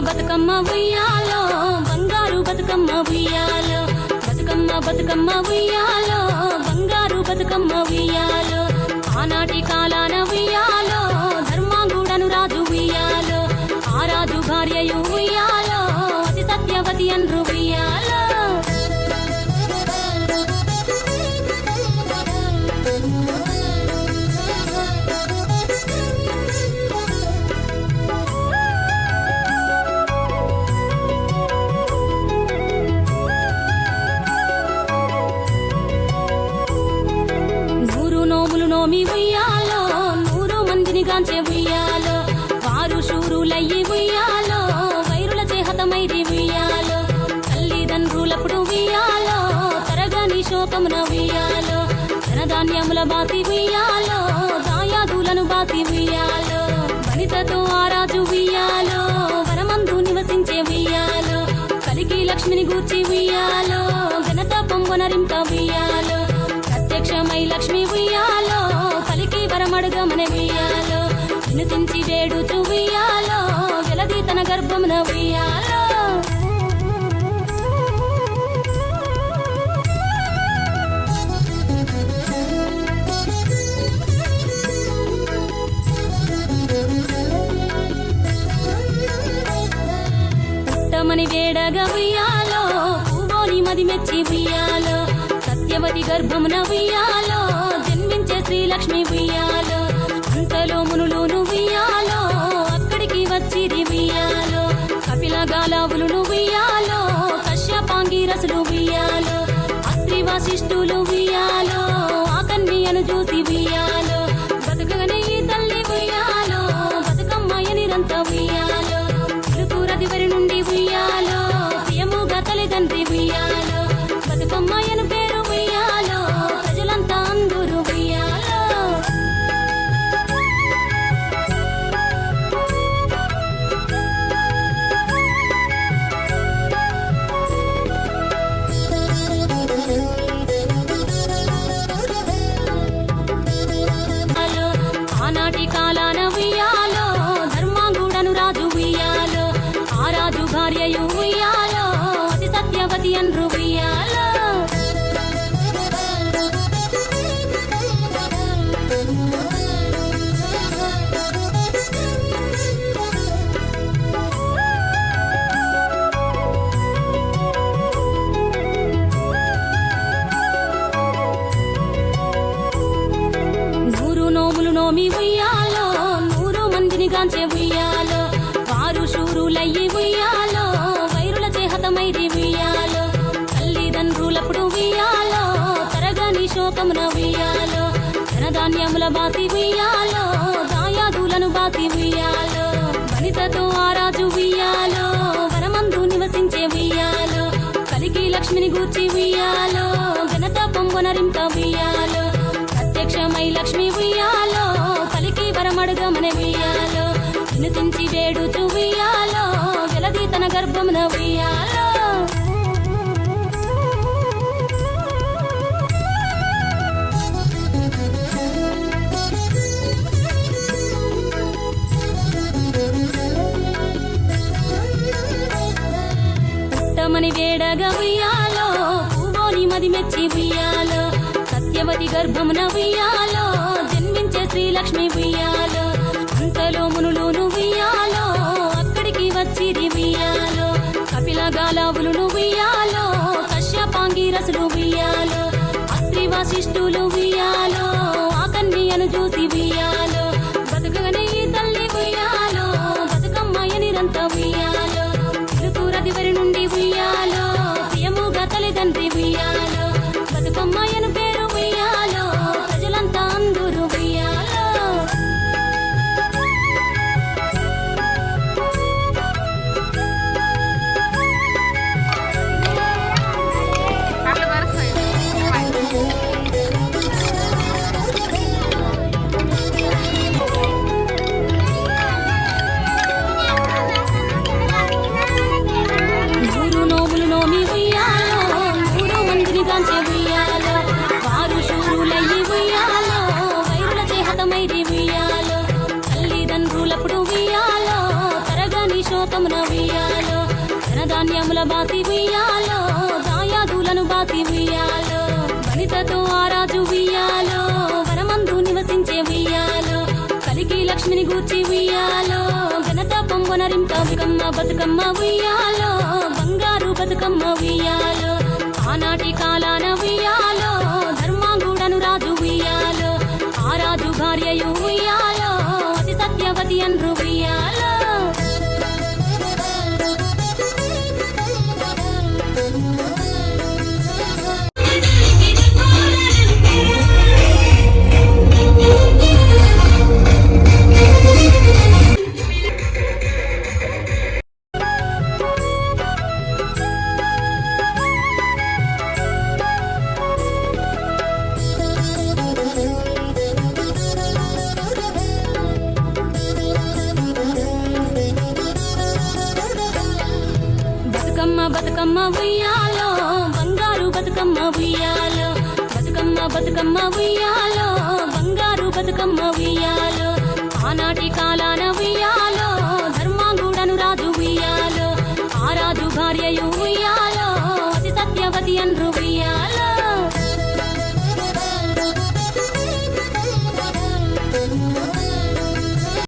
బతుకమ్మ ఉయ్యాలో బంగారు బతుకమ్మ ఉయ్యాలో బతుకమ్మ బతుకమ్మ ఉయ్యాలో బంగారు బతుకమ్మ ఉయ్యాలో ఆనాటి కాలాన ఉయ్యాలో ధర్మాంగుడను రాజు ఉయ్యాలో ఆ రాజు భార్యయు ఉయ్యాలో అతి సత్యవతి అన్రు ఉయ్యాలో నోమి ఉయ్యాలో 100 మందిని గాంచే ఉయ్యాలో వారు శూరులయ్యి ఉయ్యాలో వైరుల చేహతమైరి ఉయ్యాలో తల్లిదండ్రులప్పుడు ఉయ్యాలో తరగని శోకమున ఉయ్యాలో ధనధాన్యముల బాసి ఉయ్యాలో దాయాదులను బాసి ఉయ్యాలో వనితతో ఆరాజు ఉయ్యాలో వనమందు నివసించే ఉయ్యాలో కలికి లక్ష్మిని గూర్చి ఉయ్యాలో ఘనత పొంగొనరింప ఉయ్యాలో ప్రత్యక్షమై లక్ష్మి ఉయ్యాలో పలికి వరమడుగమన ఉయ్యాలో వినుతించి వేడుచు ఉయ్యాలో వెలది తన గర్భమున ఉయ్యాలో పుట్టమని వేడగా ఉయ్యాలో పువ్వోని మది మెచ్చి ఉయ్యాలో సత్యవతి గర్భమున ఉయ్యాలో జన్మించే శ్రీలక్ష్మి ఉయ్యాలో అంతలో మునులును ఉయ్యాలో అక్కడికి వచ్చిరి ఉయ్యాలో కపిల గాలావులును ఉయ్యాలో కశ్యపాంగిరసులు ఉయ్యాలో అత్రి వశిష్ఠులు ఉయ్యాలో ఆ కన్యను చూసి ఉయ్యాలో బతుకగనే ఈ తల్లి ఉయ్యాలో బతుకమ్మయ్య నిరంత ఉయ్యాలో తిరుకురదివరి నుండి ఉయ్యాలో ప్రియముగా తల్లిదండ్రి ఉయ్యాలో బతుకమ్మయ్యను పేరు ఉయ్యాలో ప్రజలంతా అందరూ ఉయ్యాలో ఆనాటి కాలాన ఉయ్యాలో ధర్మాంగుడను రాజు ఉయ్యాలో ఆ రాజు భార్యయు ఉయ్యాలో అతి సత్యవతి అన్రు ఉయ్యాలో నోమి ఉయ్యాలో 100 మందిని గాంచే ఉయ్యాలో వారు శూరులయ్యి ఉయ్యాలో వైరుల చేహతమైరి ఉయ్యాలో తల్లిదండ్రులప్పుడు ఉయ్యాలో తరగని శోకమున ఉయ్యాలో ధనధాన్యముల బాసి ఉయ్యాలో దాయాదులను బాసి ఉయ్యాలో వనితతో ఆరాజు ఉయ్యాలో వనమందు నివసించే ఉయ్యాలో కలికి లక్ష్మిని గూర్చి ఉయ్యాలో ఘనత పొంగొనరింప ఉయ్యాలో ప్రత్యక్షమై లక్ష్మి ఉయ్యాలో పలికి వరమడుగమన ఉయ్యాలో వినుతించి వేడుచు ఉయ్యాలో వెలది తన గర్భమున ఉయ్యాలో పుట్టమని వేడగా ఉయ్యాలో పువ్వోని మది మెచ్చి ఉయ్యాలో సత్యవతి గర్భమున ఉయ్యాలో జన్మించే శ్రీలక్ష్మి ఉయ్యాలో అంతలో మునులును ఉయ్యాలో అక్కడికి వచ్చిరి ఉయ్యాలో కపిల గాలావులును ఉయ్యాలో కశ్యపాంగిరసులు ఉయ్యాలో అత్రి వశిష్ఠులు ఉయ్యాలో ఆ కన్యను చూసి ఉయ్యాలో బతుకగనే ఈ తల్లి ఉయ్యాలో బతుకమ్మయ్య నిరంత ఉయ్యాలో తిరుకురదివరి నుండి ఉయ్యాలో ప్రియముగా తల్లిదండ్రి ఉయ్యాలో బతుకమ్మయ్యను పేరు ఉయ్యాలో ప్రజలంతా అందరూ ఉయ్యాలో నోమి ఉయ్యాలో 100 మందిని గాంచే ఉయ్యాలో వారు శూరులయ్యి ఉయ్యాలో వైరుల చేహతమైరి ఉయ్యాలో తల్లిదండ్రులప్పుడు ఉయ్యాలో తరగని లోకమున ఉయ్యాలో ధనధాన్యముల బాసి ఉయ్యాలో దాయాదులను బాసి ఉయ్యాలో వనితతో ఆరాజు ఉయ్యాలో వనమందు నివసించే ఉయ్యాలో కలికి లక్ష్మిని గూర్చి ఉయ్యాలో ఘనత పొంగొనరింప బతుకమ్మ ఉయ్యాలో బంగారు బతుకమ్మ ఉయ్యాలో ఆనాటి కాలాన ఉయ్యాలో ధర్మాంగుడను రాజు ఉయ్యాలో ఆ రాజు భార్యయు ఉయ్యాలో అతి సత్యవతి అన్రు ఉయ్యాలో బతుకమ్మ ఉయ్యాలో బంగారు బతుకమ్మ ఉయ్యాలో బతుకమ్మ ఉయ్యాలో బంగారు బతుకమ్మ ఉయ్యాలో ఆనాటి కాలాన ఉయ్యాలో ధర్మాంగుడను రాజు ఉయ్యాలో ఆ రాజు భార్యయు ఉయ్యాలో అతి సత్యవతి అన్రు ఉయ్యాలో